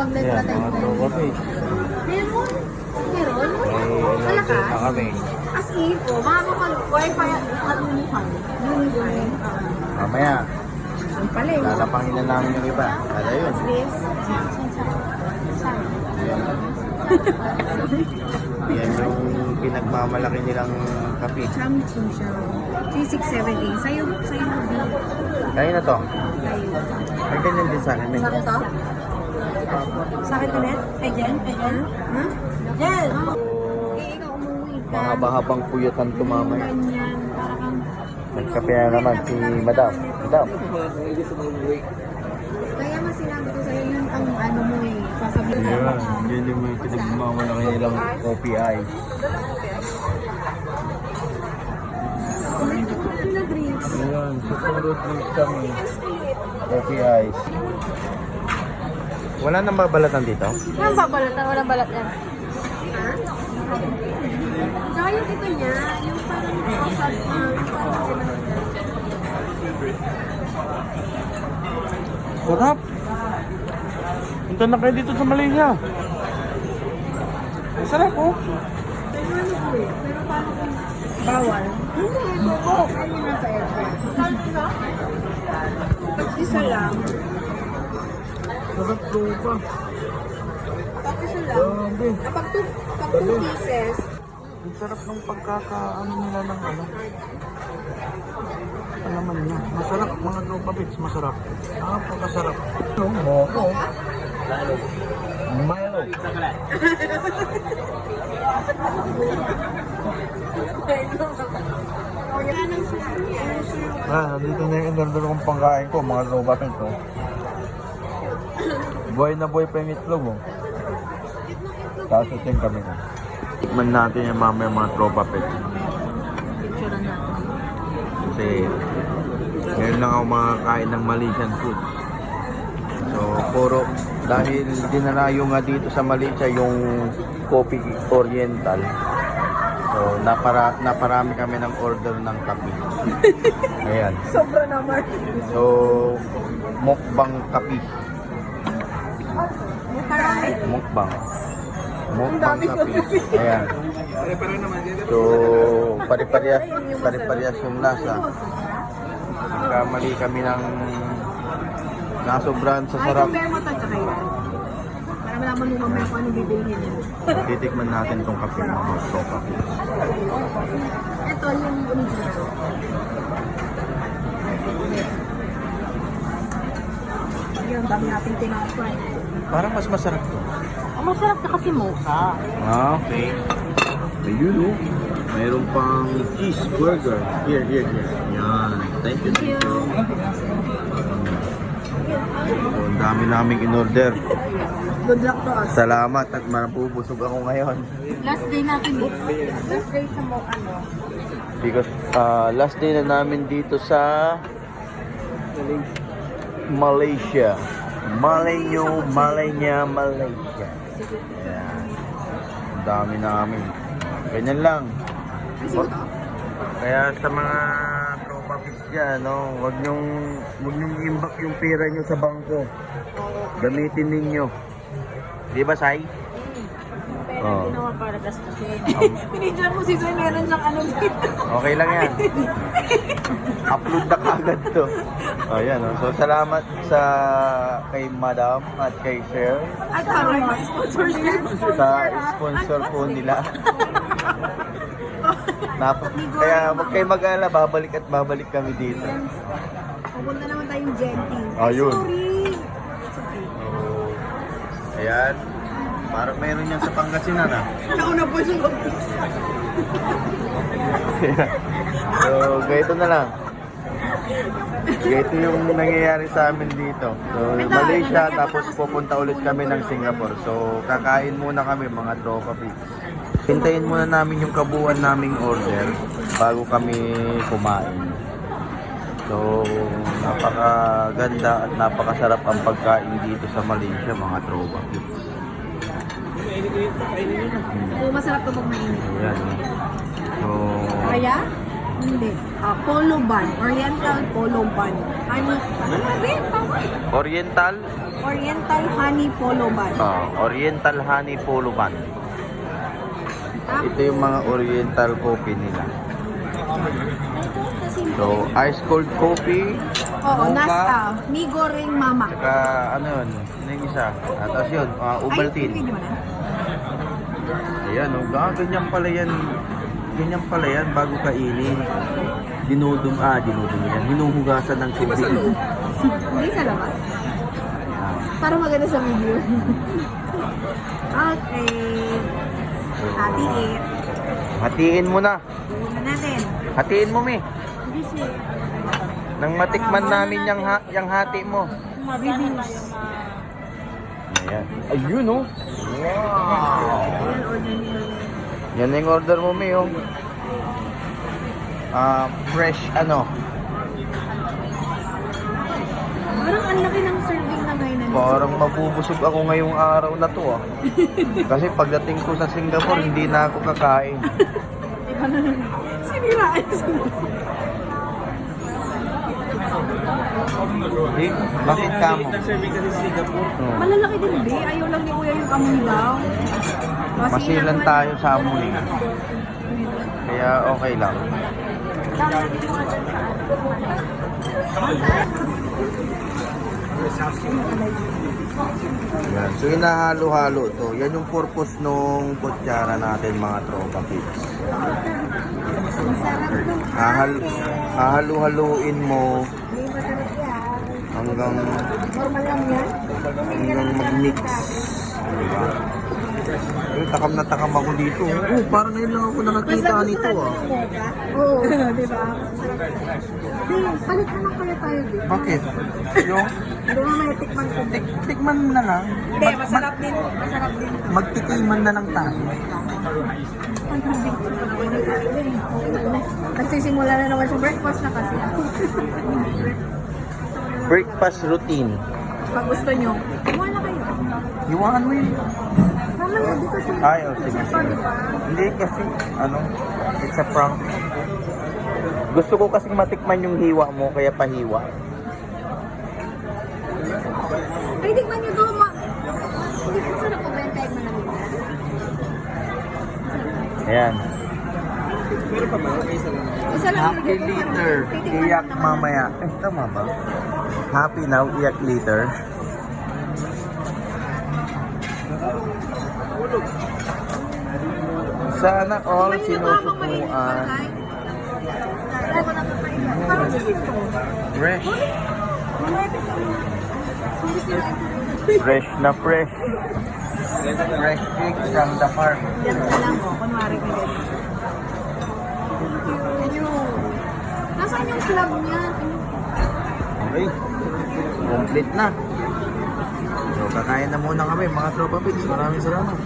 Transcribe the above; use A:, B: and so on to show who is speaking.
A: Ayan, mga tropa page.
B: Meron? Meron?
A: May
B: Malakas?
A: na kami.
B: As in, mga wifi at unify. Unify.
A: Mamaya,
B: Ang pala eh.
A: lalapangin na namin yung iba. Kala yun.
B: What's this?
A: Yan yung pinagmamalaki nilang kape.
B: Chamching siya. 3678. Sa'yo mo B.
A: Kaya na to.
B: Sa'yo.
A: May ganyan din sa akin.
B: Sa akin to? Sa akin ulit? Kay Jen? Kay Jen? Ha? Jen! Eh, ikaw umuwi ka.
A: Mahaba-habang puyatan to mamaya.
B: Ganyan. Para kang...
A: Nagkape na naman si Madam. Madam.
B: Kaya mas sinabi ko sa'yo yun ang ano mo eh. Sasabihin ko.
A: Yun yung pinagmamalaki nilang OPI.
B: Na drinks.
A: Ayan, susunod drinks kami. OPI. Wala nang babalatan dito?
B: Walang babalatan, walang balat yan. Tsaka yung ito niya, yung parang kasal
A: Sarap! Punta na kayo dito sa Malaysia. Sarap oh!
B: pero parang kung bawal. Hindi, ano na sa airport? Isa lang.
A: Sarap tropa.
B: Pag isa lang.
A: Grabe.
B: Pag two pieces,
A: Ang sarap ng pagkakaano nila ng ano. Alaman niya. Masarap mga tropa bits. Masarap. Napakasarap. Moko. Milo. Nandito na yung in-order kong pangkain ko. Mga tropa bits. Oh. Buhay na buhay pa yung itlog. Oh. Kasutin kami ko. Tikman natin yung mamaya mga tropa pets.
B: picturean natin.
A: Kasi ngayon lang ako makakain ng Malaysian food. So puro dahil dinalayo nga dito sa Malaysia yung coffee oriental. So naparami kami ng order ng kape. Ayan.
B: Sobra naman.
A: So mukbang kape. Mukbang. Mukbang kape. Ayan. So pare-parehas yung lasa. Nagkamali kami ng nasobrahan sa
B: Ay,
A: sarap.
B: compare mo to tsaka yan. Para malaman mo mamaya kung anong bibilhin niya.
A: Titikman natin tong kape mga tropa.
B: Ito yung original. Yung dami natin tinapay.
A: Parang mas masarap to.
B: Ang masarap na kasi mocha.
A: Okay. Ayun oh. Mayroon pang cheeseburger. Here. Yan. Thank you. So, ang dami naming in-order.
B: Good luck to us.
A: Salamat at mapubusog ako ngayon.
B: Last day natin dito. Last day sa
A: Because last day na namin dito sa Malaysia. Malaysia. Ayan. Ang dami namin. Ganyan lang. Kaya sa mga tropa kids dyan, no, wag nyong imbak yung pera nyo sa bangko. Gamitin ninyo. Di ba, Sai?
B: Pero ginawa para gastusin. Pinidyan mo si Zoe, meron siyang ano dito.
A: Okay lang yan. Upload na kagad to. Ayan, oh. So salamat sa kay Madam at kay Sir
B: At parang may sponsorship.
A: sa sponsor po nila. Kaya wag kayo mag-alala, babalik at babalik kami dito.
B: Pupunta naman tayong Genting.
A: Ayun.
B: Sorry.
A: Ayan. Parang meron yan sa Pangasinan, ah.
B: Nauna po siya.
A: So, ganito na lang. Ganito yung nangyayari sa amin dito. So, Malaysia, tapos pupunta ulit kami ng Singapore. So, kakain muna kami mga tropa pigs. Hintayin muna namin yung kabuuan naming order bago kami kumain. So, napakaganda at napakasarap ang pagkain dito sa Malaysia mga tropa pigs.
B: Oo, masarap ito pag mainit.
A: Ayan. So,
B: Kaya? Hindi. Polo ban. Oriental polo ban. Ano ba rin? Tama.
A: Oriental
B: Oriental Honey Polo Bun.
A: Oriental Honey Polo Bun. Ito yung mga Oriental coffee nila. So, ice cold coffee,
B: Oo,
A: mocha,
B: nasa Mi Goreng Mama.
A: saka ano yun, ano yung isa? Tapos yun, Ovaltine.
B: Ay, hindi mo na.
A: Ayan, ganyan pala yan. Ganyan pala yan bago kainin. Dinudum yan. Hinuhugasan ng tubig.
B: Hindi sa labas. Para maganda sa video. Okay. Hatiin.
A: Hatiin mo na.
B: Una natin.
A: Hatiin mo, Mi.
B: Hindi siya.
A: Nang matikman namin yung hati mo.
B: Reviews.
A: Ayan. Ayun, oh. Wow.
B: Ayan, order nila.
A: Yan na yung order mo, Mi, oh. Fresh, ano.
B: Parang ang laki ng serving na ngayon.
A: Parang mabubusog ako ngayong araw na to, ah. Kasi pagdating ko sa Singapore, hindi na ako kakain.
B: Iba na naman. Siniraan sila.
A: Hindi, bakit ka mo?
B: Malalaki din, be. Ayaw lang ni Kuya yung amoy daw.
A: Masilan tayo sa amoy. Kaya okay lang. Yan. So, hinahalo-halo to. Yan yung purpose nung kutsara natin, mga tropa kids. Hahalo-haluin mo hanggang mag-mix. Diba? Takam na takam ako dito. Oh, parang ngayon lang ako nakakita nito, ah.
B: Oo, di ba? Palit na lang kaya tayo dito.
A: Bakit? Yung
B: Hindi nga may tikman ko.
A: tikman na lang.
B: Hindi, masarap din. Masarap din.
A: Magtikiman na lang tayo.
B: Nagsisimula na naman siya. Breakfast na kasi.
A: Breakfast routine.
B: Pag gusto nyo, kumuha na kayo.
A: Iwanan mo yun.
B: Mamaya dito sa...
A: Ay, oh, sige, sige. Hindi kasi, ano, it's a prank. Gusto ko kasing matikman yung hiwa mo, kaya pahiwa.
B: Ay, tikman nyo doon, ma. Hindi ko sarap ko ba yung kahit malamig na?
A: Ayan.
B: Isa lang
A: Happy later. Iyak mamaya. Eh, tama ba? Happy now, iyak later. Sana all sinusukuan. Fresh. Fresh na fresh. Fresh cake from the farm.
B: Ganun na lang, oh. Kunwari ka ganun. Thank you. Nasaan yung club niya?
A: Okay. Complete na. So, kakain na muna kami mga tropa pits. Maraming salamat.